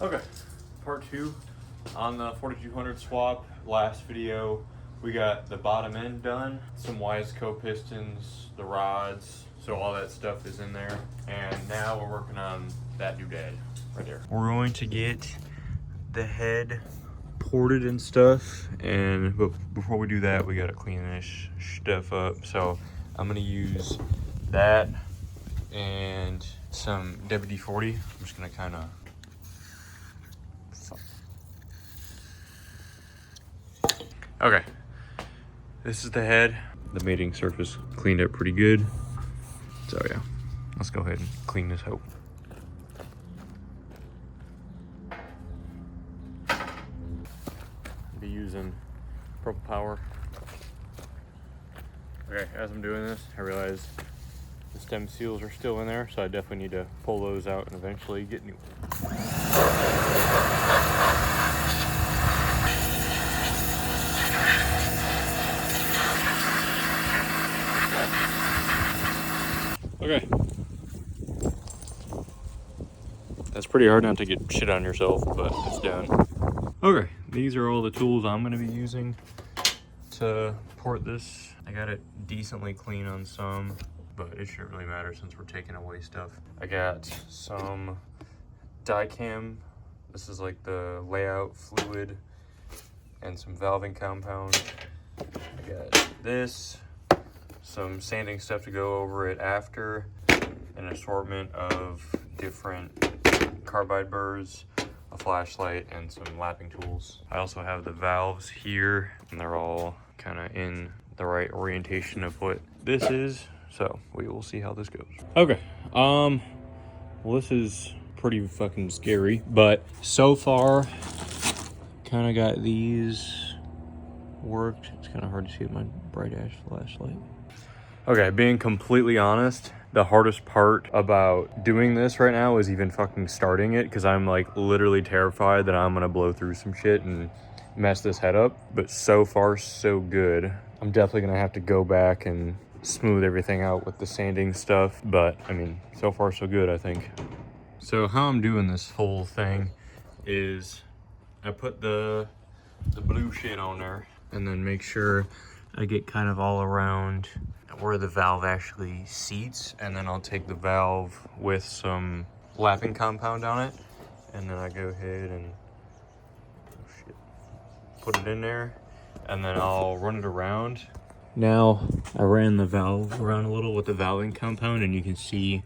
Okay, part 2 on the 4200 swap. Last video we got the bottom end done, some Wiseco pistons, the rods, so all that stuff is in there. And now we're working on that doodad right there. We're going to get the head ported and stuff, but before we do that we gotta clean this stuff up. So I'm gonna use that and some WD-40. I'm just gonna kind of okay, this is the head. The mating surface cleaned up pretty good. So yeah, let's go ahead and clean this hoe. Be using Purple Power. Okay, as I'm doing this, I realize the stem seals are still in there, so I definitely need to pull those out and eventually get new ones. Okay. That's pretty hard not to get shit on yourself, but it's done. Okay, these are all the tools I'm gonna be using to port this. I got it decently clean on some, but it shouldn't really matter since we're taking away stuff. I got some Dicam. This is like the layout fluid and some valving compound. I got this, some sanding stuff to go over it after, an assortment of different carbide burrs, a flashlight, and some lapping tools. I also have the valves here, and they're all kind of in the right orientation of what this is. So we will see how this goes. Okay, well, this is pretty fucking scary, but so far, kind of got these worked. It's kind of hard to see with my bright ash flashlight. Okay, being completely honest, the hardest part about doing this right now is even fucking starting it, because I'm like literally terrified that I'm gonna blow through some shit and mess this head up. But so far, so good. I'm definitely gonna have to go back and smooth everything out with the sanding stuff, but I mean, so far so good, I think. So how I'm doing this whole thing is I put the blue shit on there and then make sure I get kind of all around where the valve actually seats, and then I'll take the valve with some lapping compound on it, and then I go ahead and put it in there, and then I'll run it around. Now I ran the valve around a little with the valving compound, and you can see,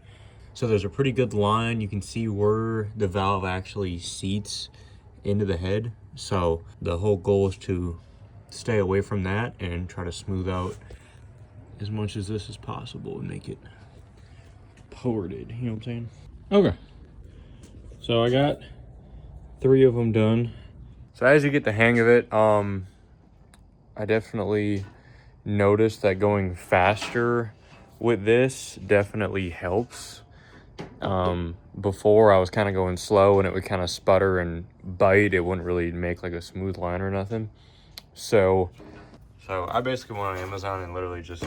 so there's a pretty good line. You can see where the valve actually seats into the head. So the whole goal is to stay away from that and try to smooth out as much as this is possible and make it ported, you know what I'm saying? Okay, so I got 3 of them done. So as you get the hang of it, I definitely noticed that going faster with this definitely helps. Before I was kind of going slow and it would kind of sputter and bite. It wouldn't really make like a smooth line or nothing. So I basically went on Amazon and literally just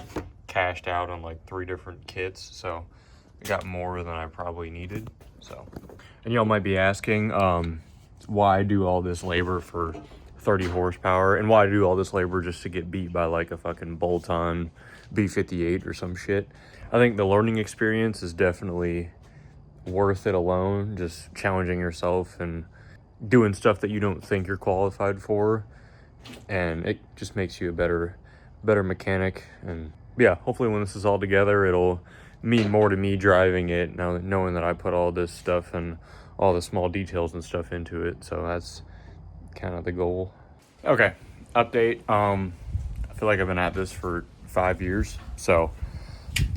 cashed out on like 3 different kits. So I got more than I probably needed. So, and y'all might be asking, why do all this labor for 30 horsepower? And why do all this labor just to get beat by like a fucking bolt-on B58 or some shit? I think the learning experience is definitely worth it alone. Just challenging yourself and doing stuff that you don't think you're qualified for. And it just makes you a better mechanic. And yeah, hopefully when this is all together, it'll mean more to me driving it, now knowing that I put all this stuff and all the small details and stuff into it. So that's kind of the goal. Okay, update. I feel like I've been at this for 5 years, so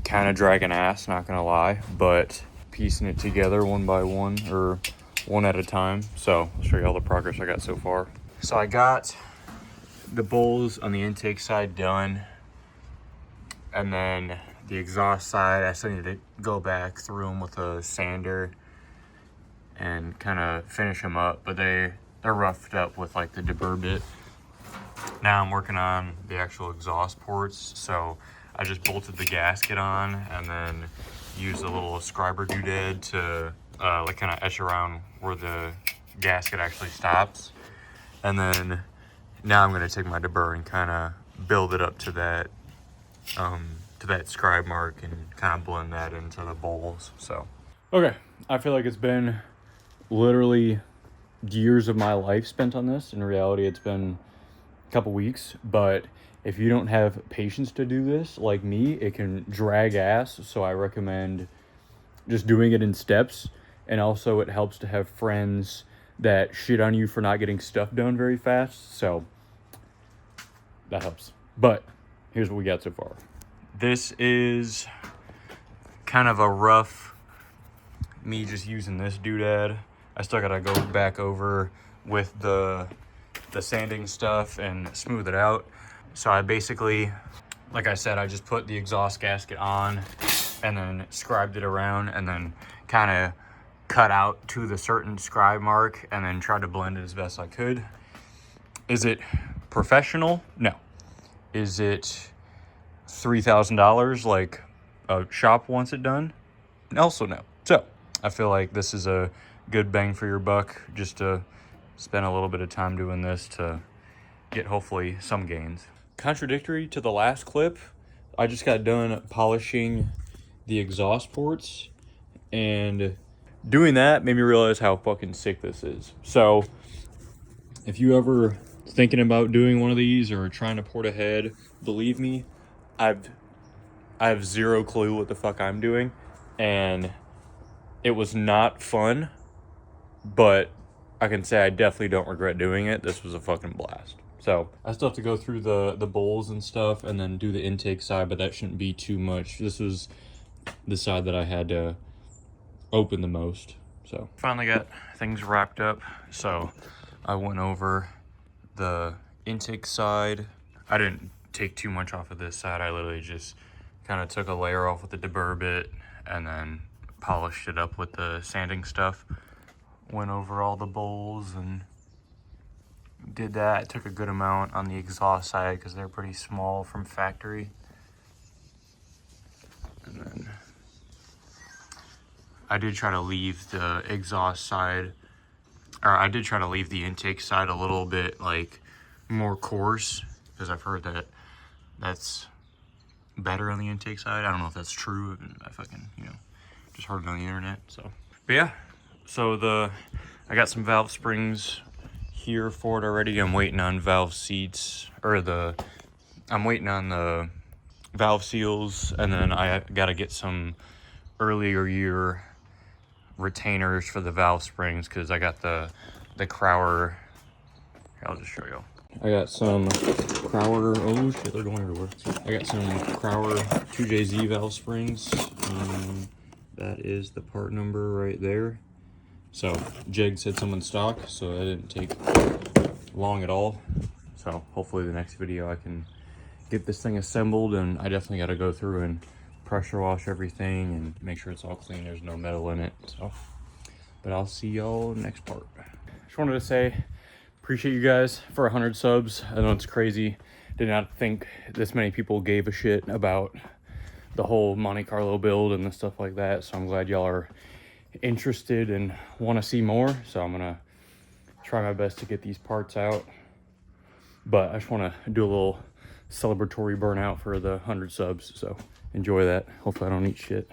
kind of dragging ass, not gonna lie, but piecing it together one by one, or one at a time. So I'll show you all the progress I got so far. So I got the bowls on the intake side done, and then the exhaust side, I still need to go back through them with a sander and kind of finish them up, but they're roughed up with like the deburr bit. Now I'm working on the actual exhaust ports, so I just bolted the gasket on and then used a little scriber doodad to like kind of etch around where the gasket actually stops. And then now I'm going to take my deburr and kind of build it up to that scribe mark and kind of blend that into the bowls. So okay, I feel like it's been literally years of my life spent on this. In reality, it's been a couple weeks, but if you don't have patience to do this like me, it can drag ass. So I recommend just doing it in steps. And also it helps to have friends that shit on you for not getting stuff done very fast. So that helps. But here's what we got so far. This is kind of a rough, me just using this doodad. I still gotta go back over with the sanding stuff and smooth it out. So I basically, like I said, I just put the exhaust gasket on and then scribed it around and then kind of cut out to the certain scribe mark and then tried to blend it as best I could. Is it professional? No. Is it $3,000 like a shop wants it done? Also no. So I feel like this is a good bang for your buck, just to spend a little bit of time doing this to get hopefully some gains. Contradictory to the last clip, I just got done polishing the exhaust ports, and doing that made me realize how fucking sick this is. So if you ever thinking about doing one of these or trying to port ahead, believe me, I have zero clue what the fuck I'm doing, and it was not fun, but I can say I definitely don't regret doing it. This was a fucking blast. So I still have to go through the bowls and stuff and then do the intake side, but that shouldn't be too much. This was the side that I had to open the most. So finally got things wrapped up. So I went over the intake side. I didn't take too much off of this side. I literally just kind of took a layer off with the deburr bit and then polished it up with the sanding stuff. Went over all the bowls and did that. I took a good amount on the exhaust side because they're pretty small from factory. And then I did try to leave the exhaust side, or I did try to leave the intake side a little bit like more coarse, because I've heard that that's better on the intake side. I don't know if that's true. I fucking, just heard it on the internet. So, but yeah, so I got some valve springs here for it already. I'm waiting on valve seats, or I'm waiting on the valve seals, and then I gotta get some earlier year retainers for the valve springs, because I got the Crower. Here, I'll just show you. I got some Crower, oh shit, they're going everywhere. I got some Crower 2JZ valve springs. That is the part number right there. So Jeg said some in stock, so that didn't take long at all. So hopefully the next video I can get this thing assembled, and I definitely got to go through and pressure wash everything and make sure it's all clean, there's no metal in it. So, but I'll see y'all next part. Just wanted to say, appreciate you guys for 100 subs. I know it's crazy. Did not think this many people gave a shit about the whole Monte Carlo build and the stuff like that. So I'm glad y'all are interested and want to see more. So I'm gonna try my best to get these parts out. But I just want to do a little celebratory burnout for the 100 subs. So enjoy that. Hopefully I don't eat shit.